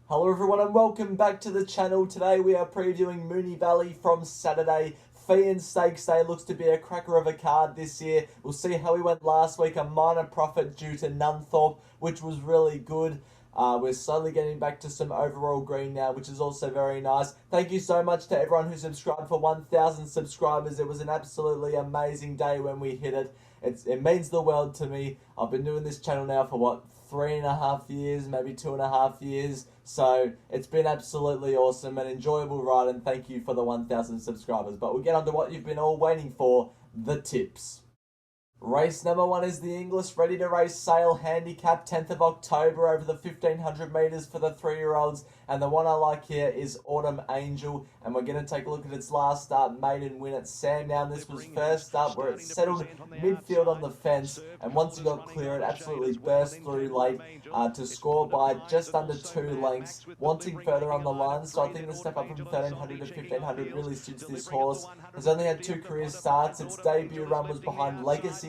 Hello everyone and welcome back to the channel. Today we are previewing Moonee Valley from Saturday. Feehan Stakes Day looks to be a cracker of a card this year. We'll see how we went last week. A minor profit due to Nunthorpe, which was really good. We're slowly getting back to some overall green now, which is also very nice. Thank you so much to everyone who subscribed for 1,000 subscribers. It was an absolutely amazing day when we hit it. It means the world to me. I've been doing this channel now for what, 3.5 years, maybe 2.5 years. So it's been absolutely awesome, an enjoyable ride, and thank you for the 1,000 subscribers. But we'll get on to what you've been all waiting for, the tips. Race number 1 is the English Ready to Race Sale Handicap, 10th of October over the 1,500 metres for the 3-year-olds. And the one I like here is Autumn Angel. And we're going to take a look at its last start, maiden win at Sandown. This was first up where it settled midfield on the fence. And once it got clear, it absolutely burst through late to score by just under 2 lengths, wanting further on the line. So I think the step up from 1,300 to 1,500 really suits this horse. Has only had 2 career starts. Its debut run was behind Legacies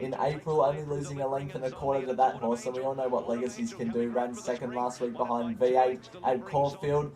in April, only losing a length and a quarter to that horse, and we all know what Legacies can do. Ran second last week behind V8 at Caulfield.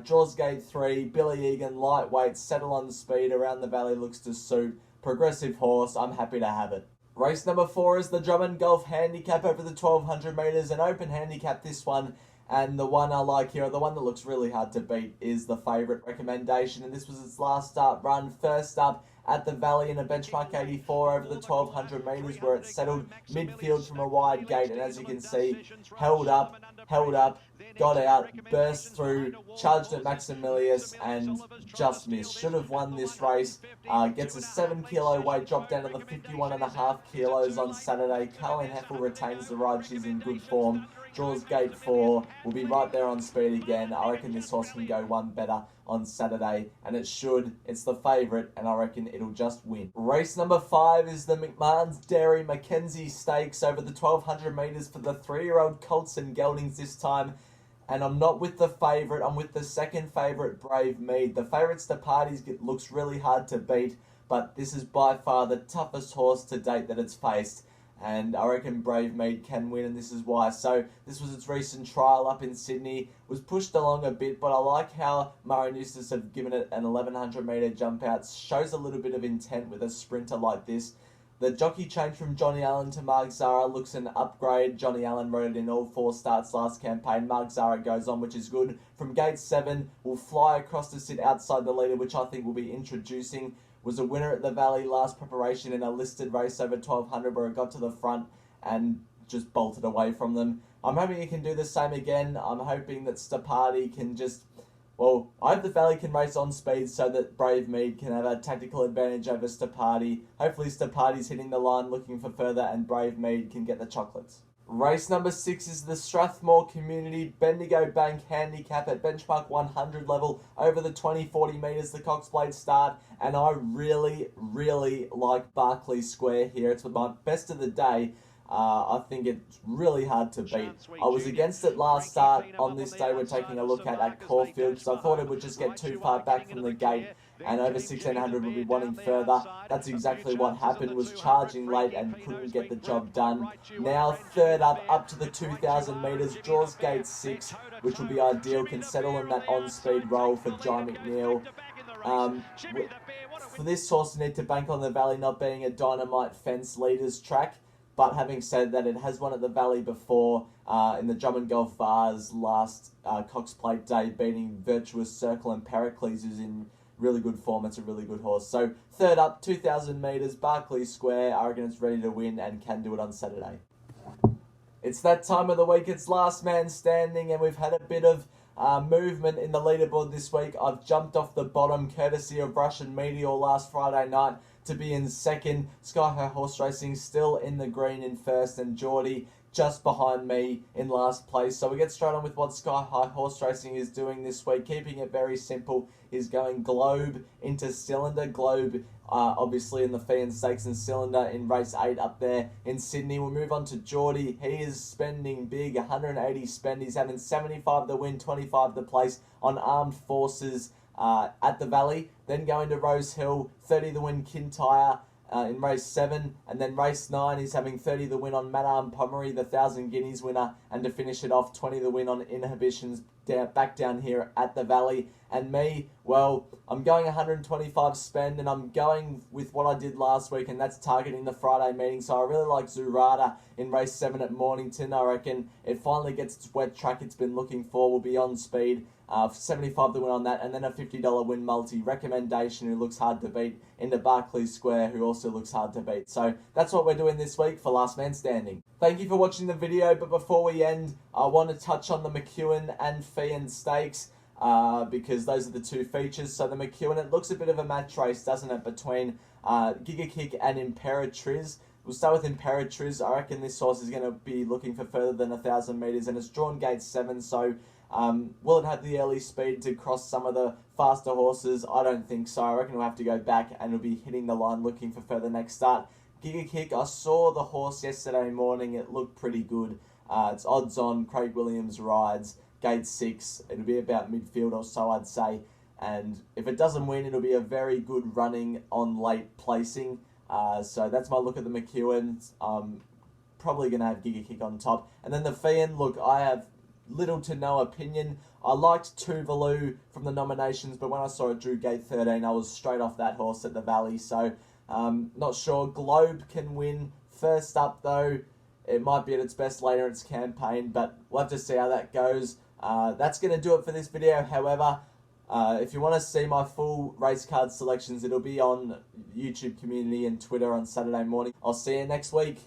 Draws gate 3, Billy Egan, lightweight, settle on speed, around the valley looks to suit. Progressive horse, I'm happy to have it. Race number 4 is the Drummond Golf Handicap over the 1,200 metres, an open handicap this one. And the one I like here, the one that looks really hard to beat, is the favourite Recommendation. And this was its last start run, first up at the Valley in a benchmark 84 over the 1,200 metres, where it settled midfield from a wide gate. And as you can see, held up, got out, burst through, charged at Maximilius, and just missed. Should have won this race. Gets a 7 kilo weight, dropped down to the 51.5 kilos on Saturday. Colleen Heffel retains the ride. She's in good form. Draws gate 4, will be right there on speed again. I reckon this horse can go one better on Saturday, and it should. It's the favourite, and I reckon it'll just win. Race number 5 is the McMahon's Dairy McKenzie Stakes over the 1,200 metres for the 3-year-old colts and geldings this time. And I'm not with the favourite, I'm with the second favourite, Brave Mead. The favourite's to parties looks really hard to beat, but this is by far the toughest horse to date that it's faced. And I reckon Brave Mead can win, and this is why. So this was its recent trial up in Sydney. Was pushed along a bit, but I like how Murray and Eustace have given it an 1,100 metre jump out. Shows a little bit of intent with a sprinter like this. The jockey change from Johnny Allen to Mark Zara looks an upgrade. Johnny Allen rode it in all 4 starts last campaign. Mark Zara goes on, which is good. From gate 7, will fly across to sit outside the leader, which I think will be introducing. Was a winner at the Valley last preparation in a listed race over 1,200 where it got to the front and just bolted away from them. I'm hoping it can do the same again. I'm hoping that Stapati can just... Well, I hope the Valley can race on speed so that Brave Mead can have a tactical advantage over Stapati. Hopefully Stapati's hitting the line looking for further and Brave Mead can get the chocolates. Race number 6 is the Strathmore Community Bendigo Bank Handicap at benchmark 100 level over the 20-40 metres, the Coxblade start. And I really like Barclay Square here. It's my best of the day. I think it's really hard to beat. I was against it last start. On this day we're taking a look at Caulfield, because I thought it would just get too far back from the gate and over 1,600 would be wanting further. That's exactly what happened, was charging late and couldn't get the job done. Now third up to the 2,000 metres, draws gate 6, which will be ideal, can settle in that on-speed role for Jai McNeil. For this horse, you need to bank on the Valley not being a dynamite fence leaders track. But having said that, it has won at the Valley before in the Drummond Golf Vars last Cox Plate day, beating Virtuous Circle and Pericles, who's in really good form. It's a really good horse. So third up, 2,000 metres, Barclay Square. I reckon it's ready to win and can do it on Saturday. It's that time of the week. It's last man standing, and we've had a bit of movement in the leaderboard this week. I've jumped off the bottom courtesy of Russian Meteor last Friday night to be in second. Sky High Horse Racing still in the green in first, and Geordie just behind me in last place. So we get straight on with what Sky High Horse Racing is doing this week. Keeping it very simple, is going Globe into Cylinder. Globe obviously in the Feehan Stakes, and Cylinder in race 8 up there in Sydney. We'll move on to Geordie. He is spending big, 180 spend. He's having 75 the win, 25 the place on Armed Forces at the Valley. Then going to Rose Hill, 30 the win, Kintyre. in race 7, and then race 9 he's having 30 the win on Madame Pommery, the 1,000 Guineas winner, and to finish it off 20 the win on Inhibitions back down here at the Valley. And me, well, I'm going 125 spend, and I'm going with what I did last week, and that's targeting the Friday meeting. So I really like Zurada in race 7 at Mornington. I reckon it finally gets its wet track it's been looking for, will be on speed. 75 the win on that, and then a $50 win multi recommendation who looks hard to beat into Barclays Square, who also looks hard to beat. So that's what we're doing this week for Last Man Standing. Thank you for watching the video, but before we end, I want to touch on the McEwen and Feehan Stakes because those are the two features. So the McEwen, it looks a bit of a match race, doesn't it, between Giga Kick and IMPERATRIZ. We'll start with IMPERATRIZ. I reckon this horse is going to be looking for further than 1,000 metres, and it's drawn gate 7, so will it have the early speed to cross some of the faster horses? I don't think so. I reckon we'll have to go back and it'll be hitting the line looking for further next start. Giga Kick, I saw the horse yesterday morning. It looked pretty good. It's odds on. Craig Williams rides. Gate 6. It'll be about midfield or so, I'd say. And if it doesn't win, it'll be a very good running on late placing. So that's my look at the McEwen. Probably going to have Giga Kick on top. And then the Feehan, look, I have little to no opinion. I liked Tuvalu from the nominations, but when I saw it drew gate 13, I was straight off that horse at the Valley. So, not sure. Globe can win. First up, though, it might be at its best later in its campaign, but we'll have to see how that goes. That's going to do it for this video. However, if you want to see my full race card selections, it'll be on YouTube community and Twitter on Saturday morning. I'll see you next week.